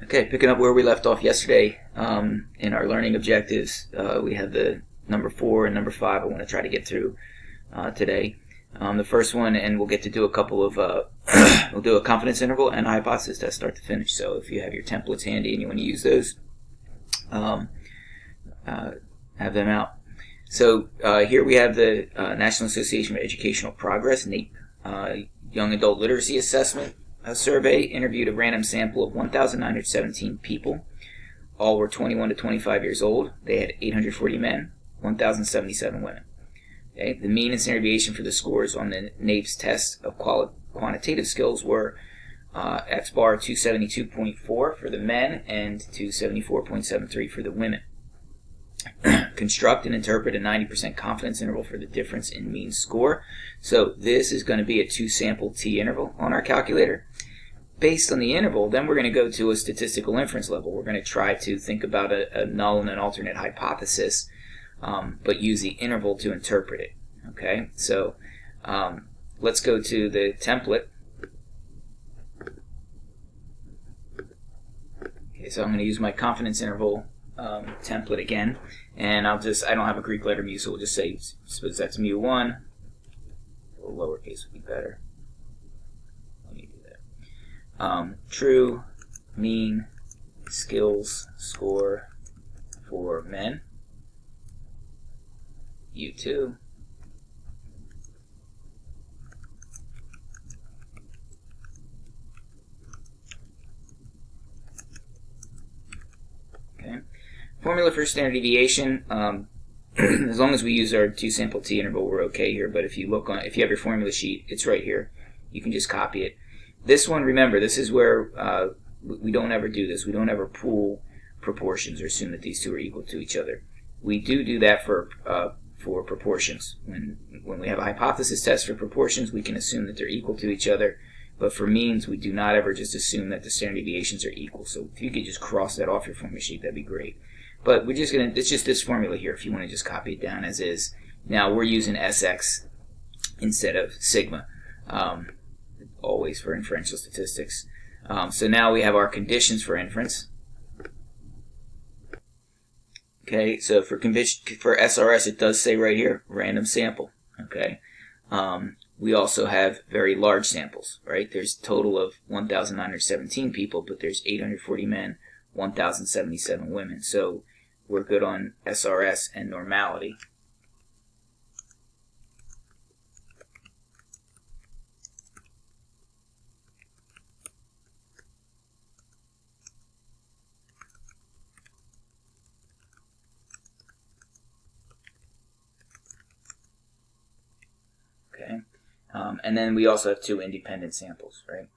Okay, picking up where we left off yesterday in our learning objectives, we have the number 4 and number 5 I want to try to get through today. The first one, and we'll get to do a couple of, we'll do a confidence interval and a hypothesis test start to finish. So if you have your templates handy and you want to use those, have them out. So here we have the National Association for Educational Progress, NAEP, Young Adult Literacy Assessment survey. Interviewed a random sample of 1,917 people. All were 21 to 25 years old. They had 840 men, 1,077 women. Okay. The mean and standard deviation for the scores on the NAEP's test of quantitative skills were X bar 272.4 for the men and 274.73 for the women. Construct and interpret a 90% confidence interval for the difference in mean score. So this is going to be a 2-sample t interval on our calculator. Based on the interval, then we're going to go to a statistical inference level. We're going to try to think about a null and an alternate hypothesis, but use the interval to interpret it. Okay, so let's go to the template. Okay, so I'm going to use my confidence interval template again, and I don't have a Greek letter mu, so we'll just say, suppose that's mu1. A little lowercase would be better. Let me do that. True mean skills score for men, U2. Okay. Formula for standard deviation. As long as we use our 2-sample t interval, we're okay here. But if you have your formula sheet, it's right here. You can just copy it. This one, remember, this is where we don't ever do this. We don't ever pool proportions or assume that these two are equal to each other. We do that for proportions. When we have a hypothesis test for proportions, we can assume that they're equal to each other. But for means, we do not ever just assume that the standard deviations are equal. So if you could just cross that off your formula sheet, that'd be great. But it's just this formula here if you want to just copy it down as is. Now we're using SX instead of sigma, always for inferential statistics. So now we have our conditions for inference. Okay, so for SRS, it does say right here, random sample. Okay. We also have very large samples, right? There's a total of 1,917 people, but there's 840 men, 1,077 women. So we're good on SRS and normality. Okay. And then we also have 2 independent samples, right?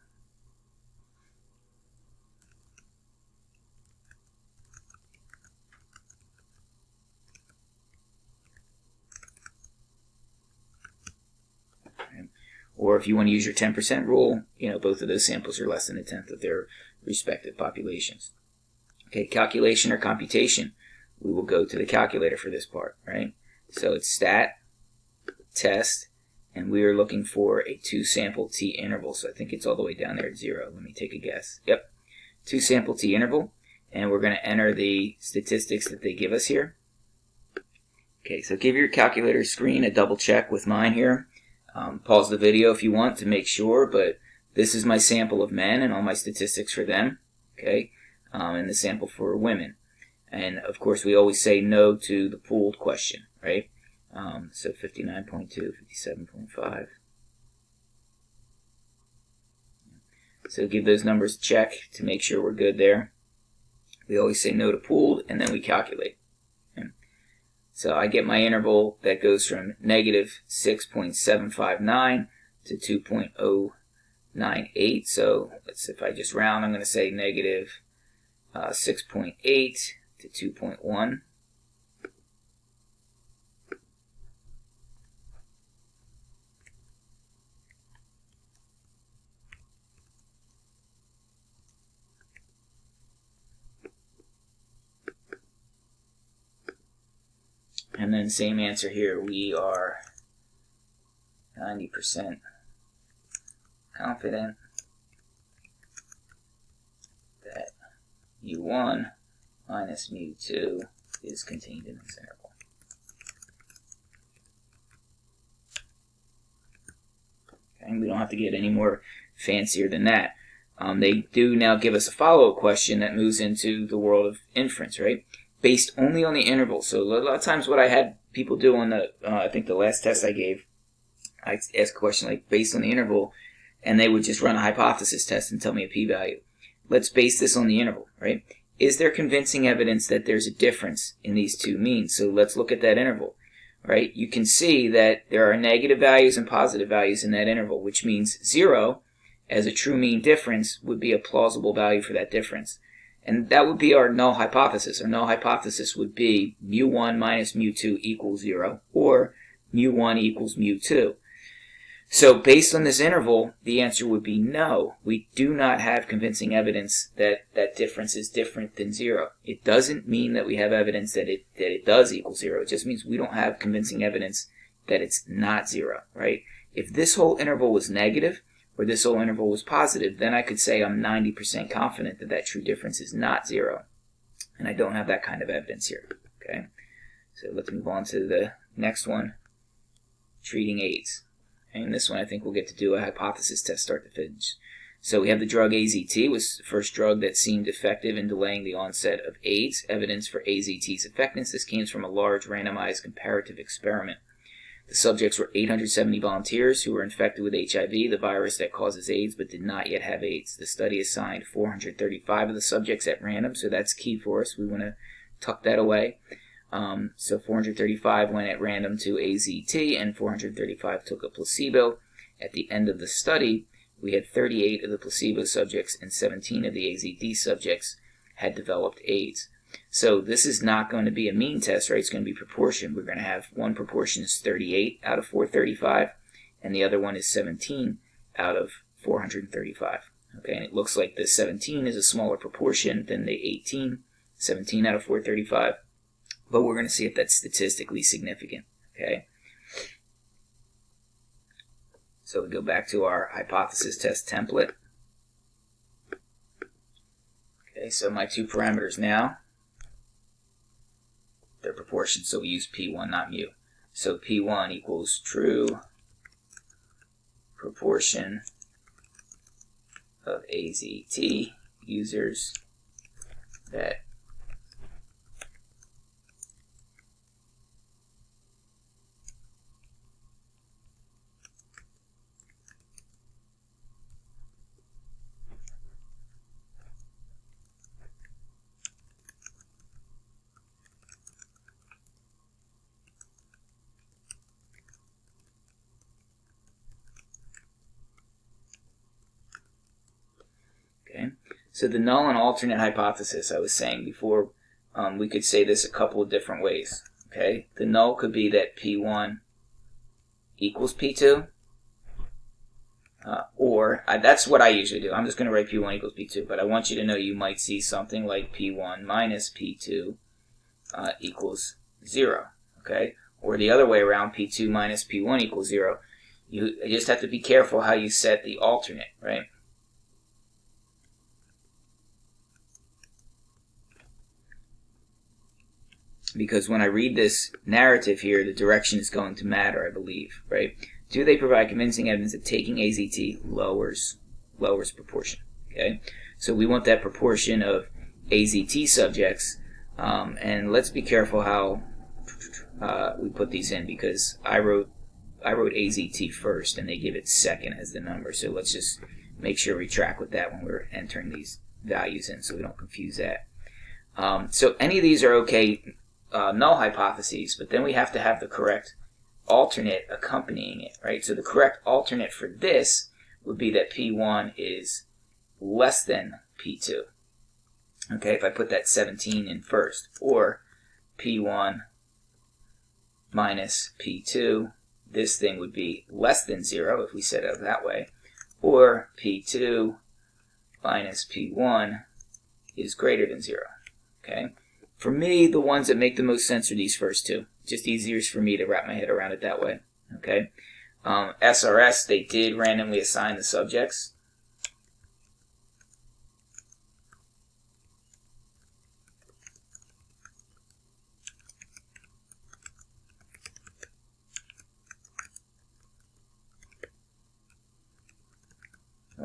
Or if you want to use your 10% rule, both of those samples are less than 1/10 of their respective populations. Okay, calculation or computation. We will go to the calculator for this part, right? So it's stat, test, and we are looking for a 2-sample t interval. So I think it's all the way down there at 0. Let me take a guess. Yep, 2-sample t interval, and we're going to enter the statistics that they give us here. Okay, so give your calculator screen a double check with mine here. Pause the video if you want to make sure, but this is my sample of men and all my statistics for them, okay, and the sample for women. And, of course, we always say no to the pooled question, right? So 59.2, 57.5. So give those numbers a check to make sure we're good there. We always say no to pooled, and then we calculate. So I get my interval that goes from negative 6.759 to 2.098. So if I just round, I'm going to say negative 6.8 to 2.1. And then same answer here. We are 90% confident that mu1 minus mu2 is contained in this interval. Okay, we don't have to get any more fancier than that. They do now give us a follow-up question that moves into the world of inference, right? Based only on the interval. So a lot of times what I had people do on the, I think the last test I gave, I asked a question like, based on the interval, and they would just run a hypothesis test and tell me a p-value. Let's base this on the interval, right? Is there convincing evidence that there's a difference in these two means? So let's look at that interval, right? You can see that there are negative values and positive values in that interval, which means 0 as a true mean difference would be a plausible value for that difference. And that would be our null hypothesis. Our null hypothesis would be mu1 minus mu2 equals 0, or mu1 equals mu2. So based on this interval, the answer would be no. We do not have convincing evidence that that difference is different than 0. It doesn't mean that we have evidence that it does equal 0. It just means we don't have convincing evidence that it's not 0, right? If this whole interval was negative, or this whole interval was positive, then I could say I'm 90% confident that that true difference is not 0. And I don't have that kind of evidence here, okay? So let's move on to the next one, treating AIDS. And this one I think we'll get to do a hypothesis test start to finish. So we have the drug AZT, was the first drug that seemed effective in delaying the onset of AIDS. Evidence for AZT's effectiveness. This came from a large randomized comparative experiment. The subjects were 870 volunteers who were infected with HIV, the virus that causes AIDS, but did not yet have AIDS. The study assigned 435 of the subjects at random, so that's key for us. We want to tuck that away. So 435 went at random to AZT, and 435 took a placebo. At the end of the study, we had 38 of the placebo subjects and 17 of the AZT subjects had developed AIDS. So this is not going to be a mean test, right? It's going to be proportion. We're going to have one proportion is 38 out of 435, and the other one is 17 out of 435. Okay, and it looks like the 17 is a smaller proportion than the 18, 17 out of 435, but we're going to see if that's statistically significant. Okay, so we go back to our hypothesis test template. Okay, so my two parameters now, their proportions, so we use P1, not mu. So P1 equals true proportion of AZT users that So the null and alternate hypothesis, I was saying before, we could say this a couple of different ways. Okay, the null could be that P1 equals P2, or that's what I usually do. I'm just going to write P1 equals P2, but I want you to know you might see something like P1 minus P2 equals 0. Okay, or the other way around, P2 minus P1 equals 0. You just have to be careful how you set the alternate, right? Because when I read this narrative here, the direction is going to matter, I believe, right? Do they provide convincing evidence that taking AZT lowers proportion? Okay, so we want that proportion of AZT subjects, and let's be careful how we put these in, because I wrote AZT first, and they give it second as the number. So let's just make sure we track with that when we're entering these values in, so we don't confuse that. So any of these are okay. Null hypotheses, but then we have to have the correct alternate accompanying it, right? So the correct alternate for this would be that P1 is less than P2. Okay, if I put that 17 in first, or P1 minus P2, this thing would be less than 0 if we set it up that way, or P2 minus P1 is greater than 0. Okay. For me, the ones that make the most sense are these first two. Just easier for me to wrap my head around it that way. Okay. SRS, they did randomly assign the subjects.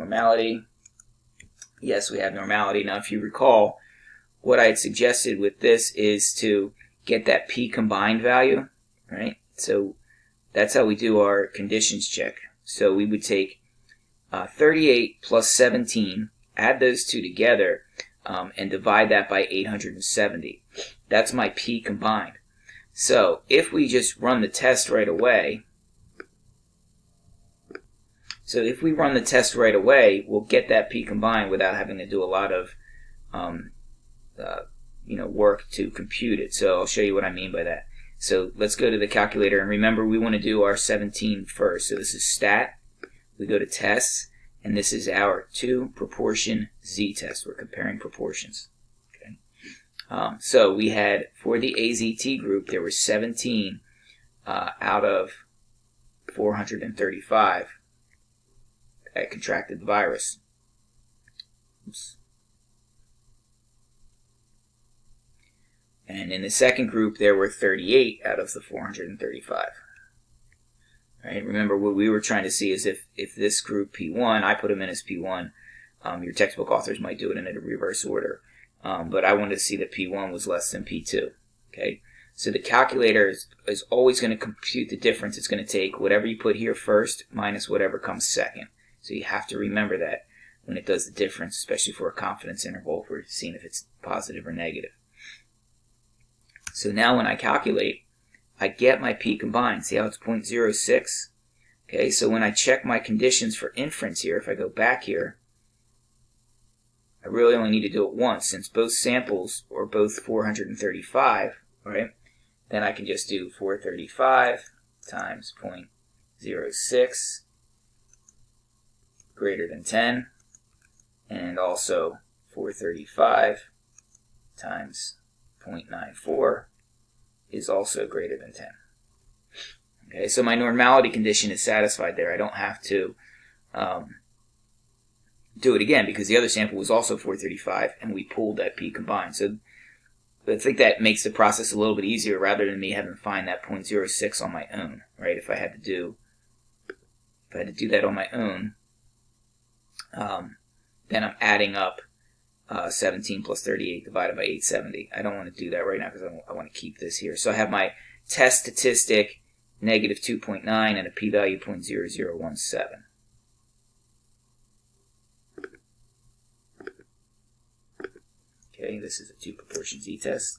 normality. Yes, we have normality. Now, if you recall, what I had suggested with this is to get that P combined value, right? So that's how we do our conditions check. So we would take 38 plus 17, add those two together, and divide that by 870. That's my P combined. So if we just run the test right away, we'll get that P combined without having to do a lot of work to compute it. So I'll show you what I mean by that. So let's go to the calculator, and remember we want to do our 17 first. So this is stat. We go to tests, and this is our 2 proportion z-test. We're comparing proportions. Okay. So we had, for the AZT group, there were 17 out of 435 that contracted the virus. Oops. And in the second group, there were 38 out of the 435. Right? Remember, what we were trying to see is if this group P1, I put them in as P1. Your textbook authors might do it in a reverse order. But I wanted to see that P1 was less than P2. Okay? So the calculator is always going to compute the difference. It's going to take whatever you put here first minus whatever comes second. So you have to remember that when it does the difference, especially for a confidence interval, if we're seeing if it's positive or negative. So now when I calculate, I get my P combined. See how it's 0.06? Okay, so when I check my conditions for inference here, if I go back here, I really only need to do it once. Since both samples are both 435, right, then I can just do 435 times 0.06 greater than 10, and also 435 times 0.94 is also greater than 10. Okay, so my normality condition is satisfied there. I don't have to do it again because the other sample was also 435 and we pulled that P combined. So I think that makes the process a little bit easier rather than me having to find that 0.06 on my own, right? If I had to do that on my own, then I'm adding up 17 plus 38 divided by 870. I don't want to do that right now because I want to keep this here. So I have my test statistic negative 2.9 and a p-value 0.0017. Okay, this is a 2 proportion z-test.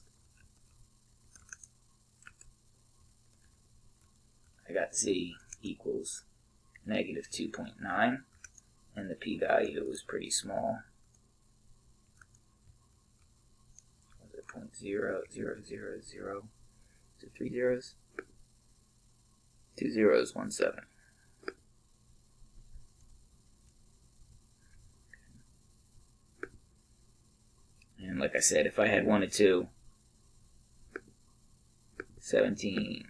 I got z equals negative 2.9 and the p-value was pretty small. 0.0000, is it 3 zeros? 2 zeros, 17. And like I said, if I had wanted to, 17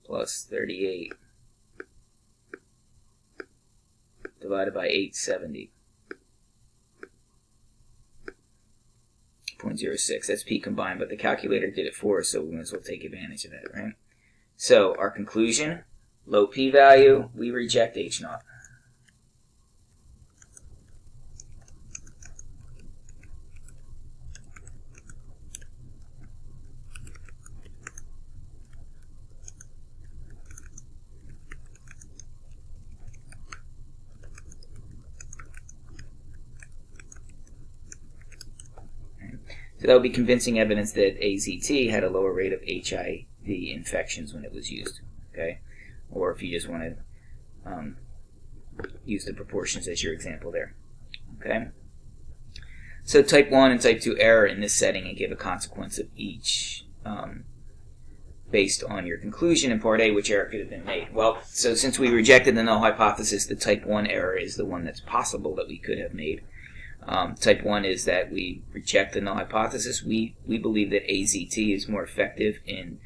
plus 38 divided by 870. 0.06. That's P combined, but the calculator did it for us, so we might as well take advantage of that, right? So our conclusion, low p-value, we reject H0. So that would be convincing evidence that AZT had a lower rate of HIV infections when it was used, okay? Or if you just want to use the proportions as your example there, okay? So type 1 and type 2 error in this setting and give a consequence of each based on your conclusion in part A, which error could have been made. Well, so since we rejected the null hypothesis, the type 1 error is the one that's possible that we could have made. Type 1 is that we reject the null hypothesis. We believe that AZT is more effective in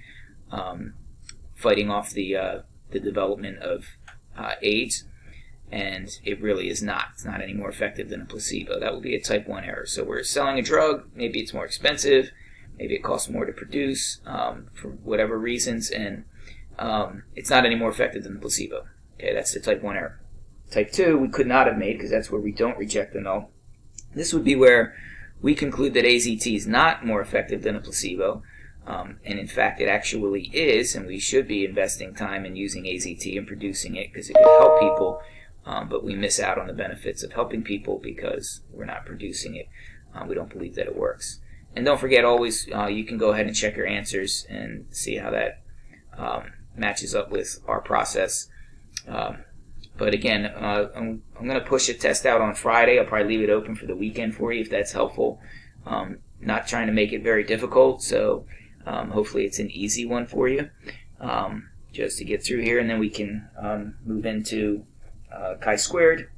fighting off the development of AIDS, and it really is not. It's not any more effective than a placebo. That would be a type 1 error. So we're selling a drug, maybe it's more expensive, maybe it costs more to produce for whatever reasons, and it's not any more effective than the placebo. Okay, that's the type 1 error. Type 2 we could not have made because that's where we don't reject the null. This would be where we conclude that AZT is not more effective than a placebo, and in fact it actually is, and we should be investing time in using AZT and producing it because it could help people, but we miss out on the benefits of helping people because we're not producing it. We don't believe that it works. And don't forget, always you can go ahead and check your answers and see how that matches up with our process. But again, I'm going to push a test out on Friday. I'll probably leave it open for the weekend for you if that's helpful. Not trying to make it very difficult, so hopefully it's an easy one for you just to get through here, and then we can move into chi-squared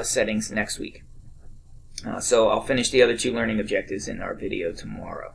settings next week. So I'll finish the other two learning objectives in our video tomorrow.